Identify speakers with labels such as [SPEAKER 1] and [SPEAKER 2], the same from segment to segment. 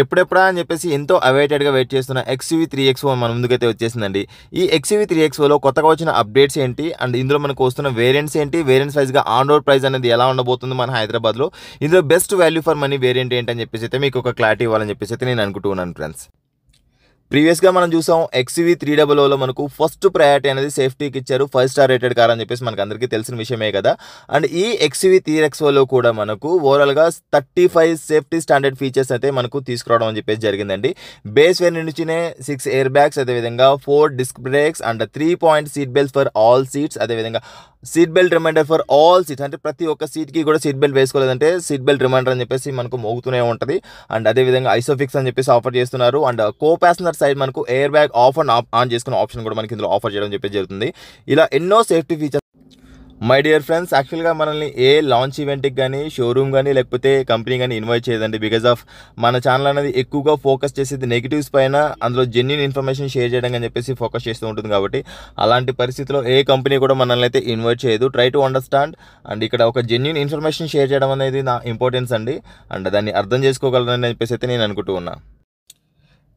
[SPEAKER 1] ఎప్పుడెప్పుడా అని చెప్పేసి ఎంతో అవైటెడ్గా వెయిట్ చేస్తున్న XUV3XO మన ముందుకైతే వచ్చేసిందండి. ఈ XUV3XOలో కొత్తగా వచ్చిన అప్డేట్స్ ఏంటి అండ్ ఇందులో మనకు వస్తున్న వేరియంట్స్ ఏంటి, వేరియంట్స్ వైజ్గా ఆన్ రోడ్ ప్రైస్ అనేది ఎలా ఉండబోతుంది మన హైదరాబాద్లో, ఇందులో best value for money variant ఏంటని చెప్పేసి అయితే మీకు ఒక క్లారిటీ ఇవ్వాలని చెప్పేసి అయితే నేను అనుకుంటున్నాను ఫ్రెండ్స్. ప్రీవియస్గా మనం చూసాం XUV300లో మనకు ఫస్ట్ ప్రయారిటీ అనేది సేఫ్టీకి ఇచ్చారు, 5 స్టార్ రేటెడ్ కార్ అని చెప్పేసి మనకు అందరికీ తెలిసిన విషయమే కదా. అండ్ ఈ XUV3XOలో కూడా మనకు ఓవరాల్గా 35 సేఫ్టీ స్టాండర్డ్ ఫీచర్స్ అయితే మనకు తీసుకురావడం అని చెప్పేసి జరిగిందండి. బేస్ వేరియంట్ నుంచినే 6 ఎయిర్ బ్యాగ్స్, అదేవిధంగా 4 disc brakes and 3-point seat belts for all seats, అదేవిధంగా seat belt reminder for all seats, అంటే ప్రతి ఒక్క సీట్కి కూడా సీట్ బెల్ట్ వేసుకోలేదంటే సీట్ బెల్ట్ రిమైండర్ అని చెప్పేసి మనకు మోగుతూనే ఉంటుంది. అండ్ అదేవిధంగా ఐసోఫిక్స్ అని చెప్పేసి ఆఫర్ చేస్తున్నారు. అండ్ కో ప్యాసింజర్ సైడ్ మనకు air bag of and on చేసుకునే ఆప్షన్ కూడా మనకి ఇందులో ఆఫర్ చేయడం చెప్పేసి జరుగుతుంది. ఇలా ఎన్నో safety features. My dear friends, యాక్చువల్గా మనల్ని ఏ లాంచ్ ఈవెంట్కి కానీ, షోరూమ్ కానీ, లేకపోతే కంపెనీ కానీ ఇన్వైట్ చేయదండి. బికాజ్ ఆఫ్ మన ఛానల్ అనేది ఎక్కువగా ఫోకస్ చేసేది నెగిటివ్స్ పైన, అందులో జెన్యూన్ ఇన్ఫర్మేషన్ షేర్ చేయడం అని చెప్పేసి ఫోకస్ చేస్తూ ఉంటుంది. కాబట్టి అలాంటి పరిస్థితిలో ఏ కంపెనీ కూడా మనల్ని అయితే ఇన్వైట్ చేయదు. Try to understand. అండ్ ఇక్కడ ఒక జెన్యూన్ ఇన్ఫర్మేషన్ షేర్ చేయడం అనేది నా ఇంపార్టెన్స్ అండి. అండ్ దాన్ని అర్థం చేసుకోగలరని చెప్పేసి అయితే నేను అనుకుంటూ ఉన్నా.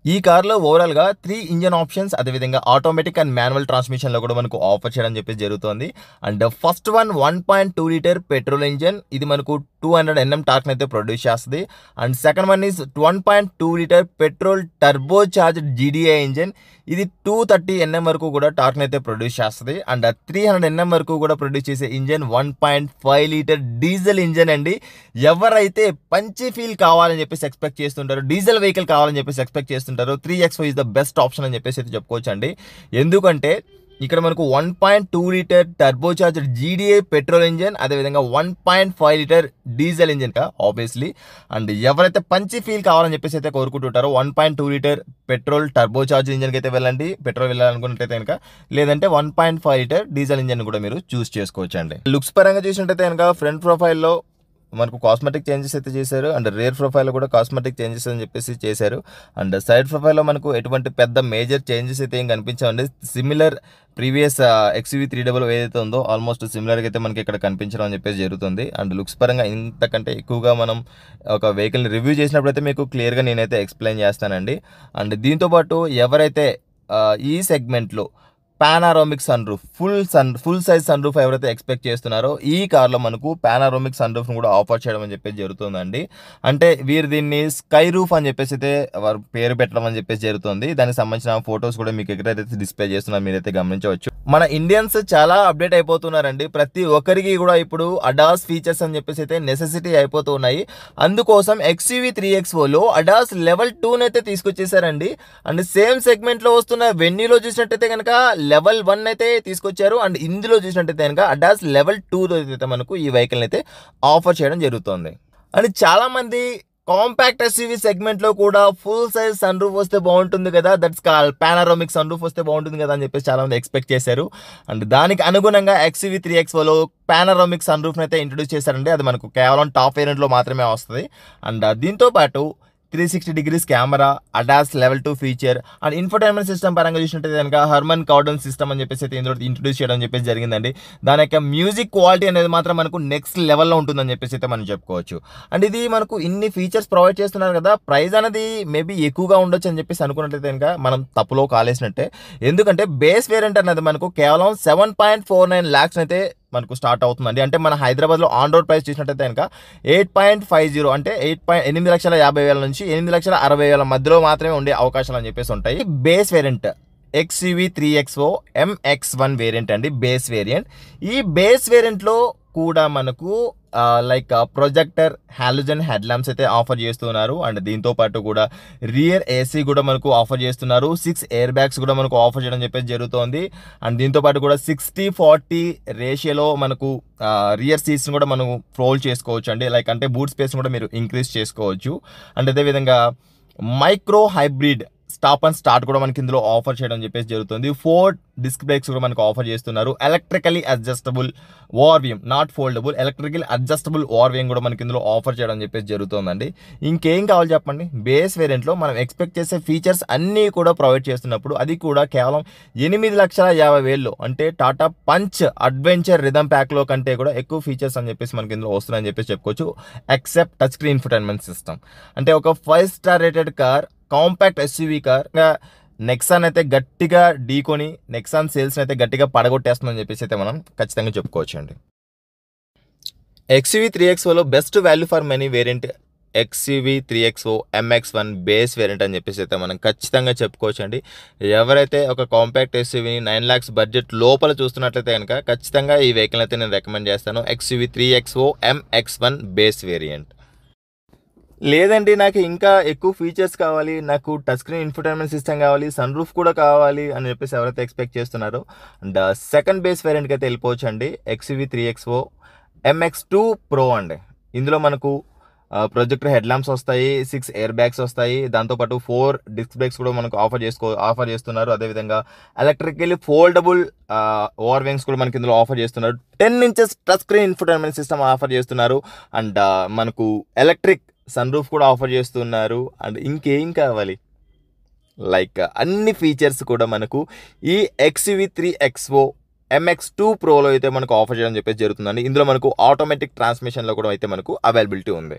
[SPEAKER 1] ఈ కార్లో ఓవరాల్గా 3 ఇంజన్ ఆప్షన్స్, అదేవిధంగా ఆటోమేటిక్ అండ్ మాన్యువల్ ట్రాన్స్మిషన్లో కూడా మనకు ఆఫర్ చేయడం చెప్పేసి జరుగుతుంది. And first one 1.2 litre petrol engine, ఇది మనకు 200 Nm టార్క్ అయితే ప్రొడ్యూస్ చేస్తుంది. And second one is 1.2 litre petrol turbo charge GDI engine, ఇది 230 Nm వరకు కూడా టార్క్ అయితే ప్రొడ్యూస్ చేస్తుంది. అండ్ 300 Nm వరకు కూడా ప్రొడ్యూస్ చేసే ఇంజన్ 1.5 లీటర్ డీజిల్ ఇంజన్ అండి. ఎవరైతే పంచి ఫీల్ కావాలని చెప్పేసి ఎక్స్పెక్ట్ చేస్తుంటారో, డీజిల్ వెహికల్ కావాలని చెప్పేసి ఎక్స్పెక్ట్ చేస్తుంటారో, 3XO is the best option అని చెప్పేసి అయితే చెప్పుకోవచ్చు అండి. ఎందుకంటే ఇక్కడ మనకు 1.2 litre turbo charger GDI petrol engine, అదేవిధంగా 1.5 litre diesel engine obviously. And ఎవరైతే పంచి ఫీల్ కావాలని చెప్పేసి అయితే కోరుకుంటుంటారో 1.2 లీటర్ పెట్రోల్ టర్బో చార్జర్ ఇంజన్కి అయితే వెళ్ళండి, పెట్రోల్ వెళ్ళాలనుకున్నట్టయితే కనుక. లేదంటే 1.5 లీటర్ డీజిల్ ఇంజన్ కూడా మీరు చూస్ చేసుకోవచ్చు అండి. లుక్స్ పరంగా చూసినట్టయితే కనుక ఫ్రంట్ ప్రొఫైల్లో మనకు కాస్మెటిక్ చేంజెస్ అయితే చేశారు. అండ్ రేర్ ప్రొఫైల్లో కూడా కాస్మెటిక్ చేంజెస్ అని చెప్పేసి చేశారు. అండ్ సైడ్ ప్రొఫైల్లో మనకు ఎటువంటి పెద్ద మేజర్ చేంజెస్ అయితే ఏం కనిపించవండి. సిమిలర్ ప్రీవియస్ XUV300 ఏదైతే ఉందో ఆల్మోస్ట్ సిమిలర్గా అయితే మనకి ఇక్కడ కనిపించడం అని చెప్పేసి జరుగుతుంది. అండ్ లుక్స్ పరంగా ఇంతకంటే ఎక్కువగా మనం ఒక వెహికల్ని రివ్యూ చేసినప్పుడు అయితే మీకు క్లియర్గా నేనైతే ఎక్స్ప్లెయిన్ చేస్తానండి. అండ్ దీంతోపాటు ఎవరైతే ఈ సెగ్మెంట్లో panoramic sun roof, full size sun roof ఎవరైతే ఎక్స్పెక్ట్ చేస్తున్నారో, ఈ కార్లో మనకు పానారోమిక్ సన్ రూఫ్ను కూడా ఆఫర్ చేయడం అని చెప్పేసి జరుగుతుందండి. అంటే వీరు దీన్ని స్కై రూఫ్ అని చెప్పేసి అయితే వారు పేరు పెట్టడం అని చెప్పేసి జరుగుతుంది. దానికి సంబంధించిన ఫొటోస్ కూడా మీకు ఎక్కడైతే డిస్ప్లే చేస్తున్నారు మీరైతే గమనించవచ్చు. మన ఇండియన్స్ చాలా అప్డేట్ అయిపోతున్నారండి. ప్రతి ఒక్కరికి కూడా ఇప్పుడు అడాస్ ఫీచర్స్ అని చెప్పేసి అయితే నెసెసిటీ అయిపోతున్నాయి. అందుకోసం XUV3XOలో అడాస్ లెవెల్ 2 అయితే తీసుకొచ్చేసారండి. అండ్ సేమ్ సెగ్మెంట్లో వస్తున్న వెన్యూలో చూసినట్టయితే కనుక లెవెల్ 1 అయితే తీసుకొచ్చారు. అండ్ ఇందులో చూసినట్టయితే కనుక అడాస్ లెవెల్ 2 అయితే మనకు ఈ వెహికల్ అయితే ఆఫర్ చేయడం జరుగుతుంది. అండ్ చాలా మంది కాంపాక్ట్ SUV సెగ్మెంట్లో కూడా ఫుల్ సైజ్ సన్ రూఫ్ వస్తే బాగుంటుంది కదా, దట్స్ కాల్ పానారోమిక్ సన్ రూఫ్ వస్తే బాగుంటుంది కదా అని చెప్పేసి చాలా మంది ఎక్స్పెక్ట్ చేశారు. అండ్ దానికి అనుగుణంగా XUV3XOలో పానారోమిక్ సన్ రూఫ్ని అయితే ఇంట్రొడ్యూస్ చేశారండి. అది మనకు కేవలం టాప్ వేరియంట్లో మాత్రమే వస్తుంది. అండ్ దీంతో పాటు 360 degrees camera, ADAS level 2 feature, and infotainment system పరంగా చూసినట్టయితే కనుక హర్మన్ కౌడన్ సిస్టమ్ అని చెప్పేసి అయితే ఇందులో ఇంట్రొడ్యూస్ చేయడం చెప్పేసి జరిగిందండి. దాని యొక్క మ్యూజిక్ క్వాలిటీ అనేది మాత్రం మనకు నెక్స్ట్ లెవెల్లో ఉంటుందని చెప్పేసి అయితే మనం చెప్పుకోవచ్చు. అండ్ ఇది మనకు ఇన్ని ఫీచర్స్ ప్రొవైడ్ చేస్తున్నారు కదా, ప్రైస్ అనేది మేబీ ఎక్కువగా ఉండొచ్చు అని చెప్పేసి అనుకున్నట్టయితే కనుక మనం తప్పులో కాలేసినట్టే. ఎందుకంటే బేస్ వేరియంట్ అనేది మనకు కేవలం 7.49 lakhs అయితే మనకు స్టార్ట్ అవుతుందండి. అంటే మన హైదరాబాద్లో ఆన్ రోడ్ ప్రైస్ చూసినట్టయితే కనుక 8.50 అంటే 8,50,000 నుంచి 8,60,000 మధ్యలో మాత్రమే ఉండే అవకాశాలు అని చెప్పేసి ఉంటాయి. Base variant XUV3XO MX1 variant అండి, బేస్ వేరియంట్. ఈ బేస్ వేరియంట్లో కూడా మనకు like projector halogen head lamps అయితే ఆఫర్ చేస్తున్నారు. అండ్ దీంతో పాటు కూడా రియర్ AC కూడా మనకు ఆఫర్ చేస్తున్నారు. 6 ఎయిర్ బ్యాగ్స్ కూడా మనకు ఆఫర్ చేయడం చెప్పేసి జరుగుతుంది. అండ్ దీంతో పాటు కూడా 60-40 రేషియోలో మనకు రియర్ సీట్స్ని కూడా మనం ఫోల్డ్ చేసుకోవచ్చు అండి. లైక్ అంటే బూట్ స్పేస్ని కూడా మీరు ఇంక్రీజ్ చేసుకోవచ్చు. అండ్ అదేవిధంగా micro hybrid stop and start కూడా మనకి ఇందులో ఆఫర్ చేయడం చెప్పేసి జరుగుతుంది. 4 డిస్క్ బ్రేక్స్ కూడా మనకు ఆఫర్ చేస్తున్నారు. Electrically adjustable ORVM, not foldable, electrical adjustable ORVM కూడా మనకి ఇందులో ఆఫర్ చేయడం చెప్పేసి జరుగుతుందండి. ఇంకేం కావాలి చెప్పండి. బేస్ వేరియంట్లో మనం ఎక్స్పెక్ట్ చేసే ఫీచర్స్ అన్నీ కూడా ప్రొవైడ్ చేస్తున్నప్పుడు అది కూడా కేవలం 8,50,000 అంటే టాటా పంచ్ అడ్వెంచర్ రిథమ్ ప్యాక్లో కంటే కూడా ఎక్కువ ఫీచర్స్ అని చెప్పేసి మనకి ఇందులో వస్తున్నాయని చెప్పేసి చెప్పుకోవచ్చు. Except touch screen infotainment system. అంటే ఒక 5 star rated car, compact SUV car Nexon అయితే గట్టిగా ఢీకొని నెక్సాన్ సేల్స్ని అయితే గట్టిగా పడగొట్టేస్తుందని చెప్పేసి అయితే మనం ఖచ్చితంగా చెప్పుకోవచ్చు అండి. XUV 3XOలో best value for money variant XUV 3XO MX1 base variant అని చెప్పేసి అయితే మనం ఖచ్చితంగా చెప్పుకోవచ్చు అండి. ఎవరైతే ఒక కాంపాక్ట్ ఎస్యూవీని 9 lakhs బడ్జెట్ లోపల చూస్తున్నట్లయితే కనుక ఖచ్చితంగా ఈ వెహికల్ అయితే నేను రికమెండ్ చేస్తాను. XUV 3XO MX1 base variant. లేదండి నాకు ఇంకా ఎక్కువ ఫీచర్స్ కావాలి, నాకు టచ్ స్క్రీన్ ఇన్ఫోటైన్మెంట్ సిస్టమ్ కావాలి, సన్ రూఫ్ కూడా కావాలి అని చెప్పేసి ఎవరైతే ఎక్స్పెక్ట్ చేస్తున్నారో అండ్ సెకండ్ బేస్ వేరియంట్కి అయితే వెళ్ళిపోవచ్చు అండి. XUV 3XO MX2 Pro అండి. ఇందులో మనకు ప్రొజెక్టర్ హెడ్ ల్యాంప్స్ వస్తాయి, 6 ఎయిర్ బ్యాగ్స్ వస్తాయి, దాంతోపాటు 4 డిస్క్ బ్రేక్స్ కూడా మనకు ఆఫర్ చేస్తున్నారు. అదేవిధంగా ఎలక్ట్రికల్లీ ఫోల్డబుల్ ఓఆర్విఎంస్ కూడా మనకి ఇందులో ఆఫర్ చేస్తున్నారు. 10 inches touch screen infotainment system offer చేస్తున్నారు అండ్ మనకు ఎలక్ట్రిక్ సన్ రూఫ్ కూడా ఆఫర్ చేస్తున్నారు. అండ్ ఇంకేం కావాలి, లైక్ అన్ని ఫీచర్స్ కూడా మనకు ఈ XUV 3XO MX2 Proలో అయితే మనకు ఆఫర్ చేయడం చెప్పేసి జరుగుతుందండి. ఇందులో మనకు ఆటోమేటిక్ ట్రాన్స్మిషన్లో కూడా అయితే మనకు అవైలబిలిటీ ఉంది.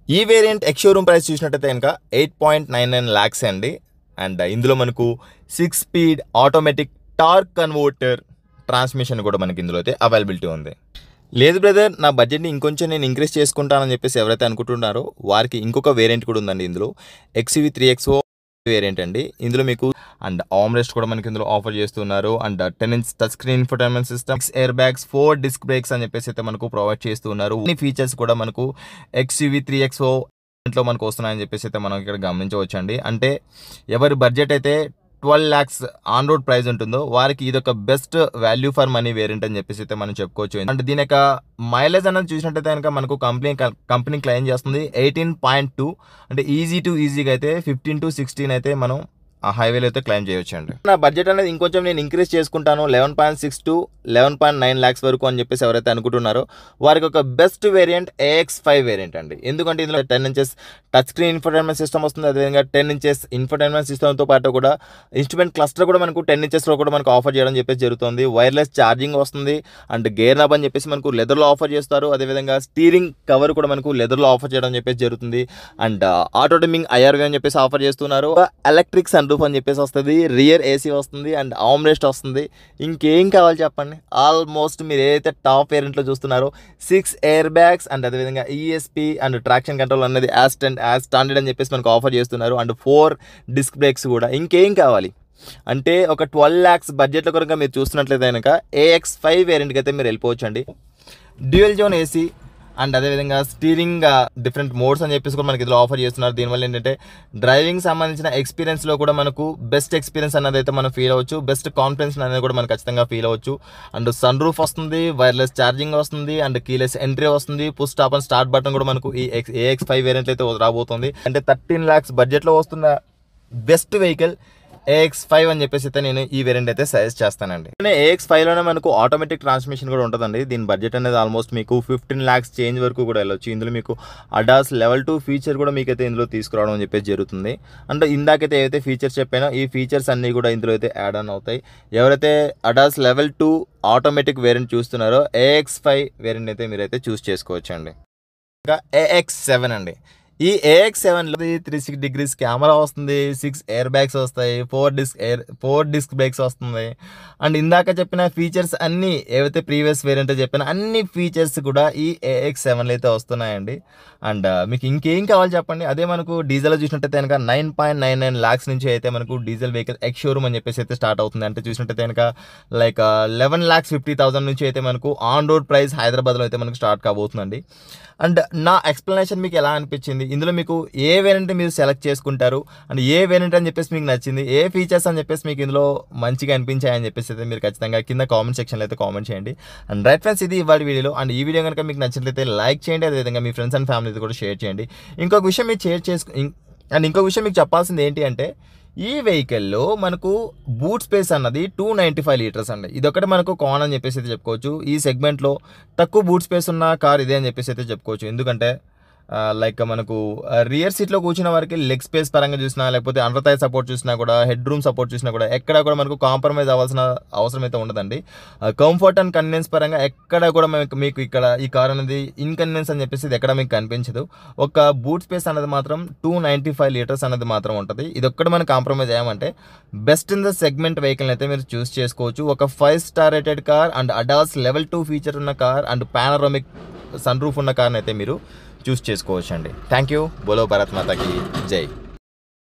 [SPEAKER 1] ఈ వేరియంట్ ఎక్స్ షోరూమ్ ప్రైస్ చూసినట్టయితే కనుక 8.99 lakhs అండి. అండ్ ఇందులో మనకు 6 speed automatic torque converter transmission కూడా మనకి ఇందులో అయితే అవైలబిలిటీ ఉంది. లేదు బ్రదర్ నా బడ్జెట్ని ఇంకొంచెం నేను ఇంక్రీజ్ చేసుకుంటానని చెప్పేసి ఎవరైతే అనుకుంటున్నారో వారికి ఇంకొక వేరియంట్ కూడా ఉందండి. ఇందులో XUV 3XO వేరియంట్ అండి. ఇందులో మీకు అండ్ ఆర్మ్రెస్ట్ కూడా మనకి ఇందులో ఆఫర్ చేస్తున్నారు and 10 inch touch screen infotainment system, 6 air bags, 4 disc brakes అని చెప్పేసి అయితే మనకు ప్రొవైడ్ చేస్తున్నారు. అన్ని ఫీచర్స్ కూడా మనకు XUV 3XO లో మనకు వస్తున్నాయని చెప్పేసి అయితే మనం ఇక్కడ గమనించవచ్చు అండి. అంటే ఎవరి బడ్జెట్ అయితే 12 lakhs ఆన్ రోడ్ ప్రైస్ ఉంటుందో వారికి ఇది ఒక best value for money variant అని చెప్పేసి అయితే మనం చెప్పుకోవచ్చు. అంటే దీని యొక్క మైలేజ్ అనేది చూసినట్టయితే కనుక మనకు కంపెనీ క్లెయిమ్ చేస్తుంది 18.2. అంటే ఈజీగా అయితే 15 to 16 అయితే మనం ఆ హైవేలో అయితే క్లైమ్ చేయొచ్చు అండి. నా బడ్జెట్ అనేది ఇంకొంచెం నేను ఇంక్రీజ్ చేసుకుంటాను 11.6 to 11.9 lakhs వరకు అని చెప్పేసి ఎవరైతే అనుకుంటున్నారో వారికి ఒక బెస్ట్ వేరియంట్ AX5 వేరియంట్ అండి. ఎందుకంటే ఇందులో 10 inches touch screen infotainment system వస్తుంది. అదేవిధంగా 10 inches ఇన్ఫోటైన్మెంట్ సిస్టమ్తో పాటు కూడా ఇన్స్ట్రుమెంట్ క్లస్టర్ కూడా మనకు 10 inchesలో కూడా మనకు ఆఫర్ చేయడం చెప్పేసి జరుగుతుంది. వైర్లెస్ ఛార్జింగ్ వస్తుంది అండ్ గేర్ నాబ్ అని చెప్పేసి మనకు లెదర్లో ఆఫర్ చేస్తారు. అదేవిధంగా స్టీరింగ్ కవర్ కూడా మనకు లెదర్లో ఆఫర్ చేయడం చెప్పేసి జరుగుతుంది అండ్ ఆటో డిమ్మింగ్ IRV అని చెప్పేసి ఆఫర్ చేస్తున్నారు. ఎలక్ట్రిక్ సన్ రూఫ్ అని చెప్పేసి వస్తుంది, రియర్ AC వస్తుంది అండ్ ఆర్మ్రెస్ట్ వస్తుంది. ఇంకేం కావాలి చెప్పండి. ఆల్మోస్ట్ మీరు ఏదైతే టాప్ వేరియంట్లో చూస్తున్నారో 6 ఎయిర్ బ్యాగ్స్ అండ్ అదేవిధంగా ESP అండ్ ట్రాక్షన్ కంట్రోల్ అనేది యాజ్ స్టాండర్డ్ అని చెప్పేసి మనకు ఆఫర్ చేస్తున్నారు అండ్ 4 డిస్క్ బ్రేక్స్ కూడా. ఇంకేం కావాలి అంటే ఒక 12 lakhs బడ్జెట్లో కనుక మీరు చూస్తున్నట్లయితే కనుక AX5 వేరియంట్కి అయితే మీరు వెళ్ళిపోవచ్చు అండి. డ్యూయల్ జోన్ AC అండ్ అదేవిధంగా స్టీరింగ్ డిఫరెంట్ మోడ్స్ అని చెప్పేసి కూడా మనకి ఇందులో ఆఫర్ చేస్తున్నారు. దీనివల్ల ఏంటంటే డ్రైవింగ్ సంబంధించిన ఎక్స్పీరియన్స్లో కూడా మనకు బెస్ట్ ఎక్స్పీరియన్స్ అనేది అయితే మనం ఫీల్ అవ్వచ్చు, బెస్ట్ కాన్ఫిడెన్స్ అనేది కూడా మనం ఖచ్చితంగా ఫీల్ అవ్వచ్చు. అండ్ సన్ రూఫ్ వస్తుంది, వైర్లెస్ ఛార్జింగ్ వస్తుంది అండ్ కీలెస్ ఎంట్రీ వస్తుంది, push stop and start button కూడా మనకు ఈ AX5 వేరియంట్ అయితే రాబోతుంది. అంటే 13 lakhs బడ్జెట్లో వస్తున్న బెస్ట్ వెహికల్ AX5 అని చెప్పేసి అయితే నేను ఈ వేరియంట్ అయితే సజెస్ట్ చేస్తానండి. AX5లోనే మనకు ఆటోమేటిక్ ట్రాన్స్మిషన్ కూడా ఉంటుందండి. దీని బడ్జెట్ అనేది ఆల్మోస్ట్ మీకు 15 lakhs చేంజ్ వరకు కూడా వెళ్ళొచ్చు. ఇందులో మీకు ADAS Level 2 ఫీచర్ కూడా మీకు అయితే ఇందులో తీసుకురావడం అని చెప్పేసి జరుగుతుంది. అంటే ఇందాకైతే ఏవైతే ఫీచర్స్ చెప్పానో ఈ ఫీచర్స్ అన్నీ కూడా ఇందులో అయితే యాడ్ ఆన్ అవుతాయి. ఎవరైతే ADAS Level 2 ఆటోమేటిక్ వేరియంట్ చూస్తున్నారో AX5 వేరియంట్ అయితే మీరైతే చూస్ చేసుకోవచ్చు అండి. ఇంకా AX7 అండి. ఈ AX7లో 360 degrees కెమెరా వస్తుంది, 6 ఎయిర్ బ్యాగ్స్ వస్తాయి, 4 డిస్క్ బ్రేక్స్ వస్తుంది అండ్ ఇందాక చెప్పిన ఫీచర్స్ అన్నీ ఏవైతే ప్రీవియస్ వేరియంట్ చెప్పిన అన్ని ఫీచర్స్ కూడా ఈ AX7లో అయితే వస్తున్నాయండి. అండ్ మీకు ఇంకేం కావాలి చెప్పండి. అదే మనకు డీజిల్లో చూసినట్టయితే కనుక 9.99 lakhs నుంచి అయితే మనకు డీజిల్ వెహికల్ ఎక్స్ షోరూమ్ అని చెప్పేసి అయితే స్టార్ట్ అవుతుంది. అంటే చూసినట్టయితే కనుక లైక్ 11,50,000 నుంచి అయితే మనకు ఆన్ రోడ్ ప్రైస్ హైదరాబాద్లో అయితే మనకు స్టార్ట్ కాబోతుందండి. అండ్ నా ఎక్స్ప్లెనేషన్ మీకు ఎలా అనిపించింది, ఇందులో మీకు ఏ వేరియంట్ మీరు సెలెక్ట్ చేసుకుంటారు అండ్ ఏ వేరియంట్ అని చెప్పేసి మీకు నచ్చింది, ఏ ఫీచర్స్ అని చెప్పేసి మీకు ఇందులో మంచిగా అనిపించాయని చెప్పేసి అయితే మీరు ఖచ్చితంగా కింద కామెంట్ సెక్షన్లో అయితే కామెంట్ చేయండి. అండ్ రైట్ ఫ్రెండ్స్, ఇది ఇవాళ వీడియోలో. అండ్ ఈ వీడియో కనుక మీకు నచ్చినట్లయితే లైక్ చేయండి, అదేవిధంగా మీ ఫ్రెండ్స్ అండ్ ఫ్యామిలీతో కూడా షేర్ చేయండి. ఇంకొక విషయం మీరు అండ్ ఇంకో విషయం మీకు చెప్పాల్సింది ఏంటి అంటే ఈ వెహికల్లో మనకు బూట్ స్పేస్ అన్నది 295 లీటర్స్ అండి. ఇదొకటి మనకు కామన్ అని చెప్పేసి అయితే చెప్పుకోవచ్చు. ఈ సెగ్మెంట్లో తక్కువ బూట్ స్పేస్ ఉన్న కార్ ఇదే అని చెప్పేసి అయితే చెప్పుకోవచ్చు. ఎందుకంటే లైక్ మనకు రియర్ సీట్లో కూర్చున్న వారికి లెగ్ స్పేస్ పరంగా చూసినా, లేకపోతే అండర్ థై సపోర్ట్ చూసినా కూడా, హెడ్ రూమ్ సపోర్ట్ చూసినా కూడా ఎక్కడ కూడా మనకు కాంప్రమైజ్ అవ్వాల్సిన అవసరం అయితే ఉండదండి. కంఫర్ట్ అండ్ కన్వీనియన్స్ పరంగా ఎక్కడ కూడా మీకు ఇక్కడ ఈ కార్ అనేది ఇన్కన్వీనియన్స్ అని చెప్పేసి ఇది ఎక్కడ మీకు కనిపించదు. ఒక బూట్ స్పేస్ అనేది మాత్రం 295 లీటర్స్ అనేది మాత్రం ఉంటుంది. ఇది ఒక్కటి మనం కాంప్రమైజ్ అయ్యామంటే best in the segment vehicle అయితే మీరు చూస్ చేసుకోవచ్చు. ఒక 5 star rated car and ADAS level 2 feature ఉన్న car and panoramic sun roof ఉన్న కార్ని అయితే మీరు చూస్ చేసుకోవచ్చు అండి. Thank you. బోలో భారత్ మాతాకి జై.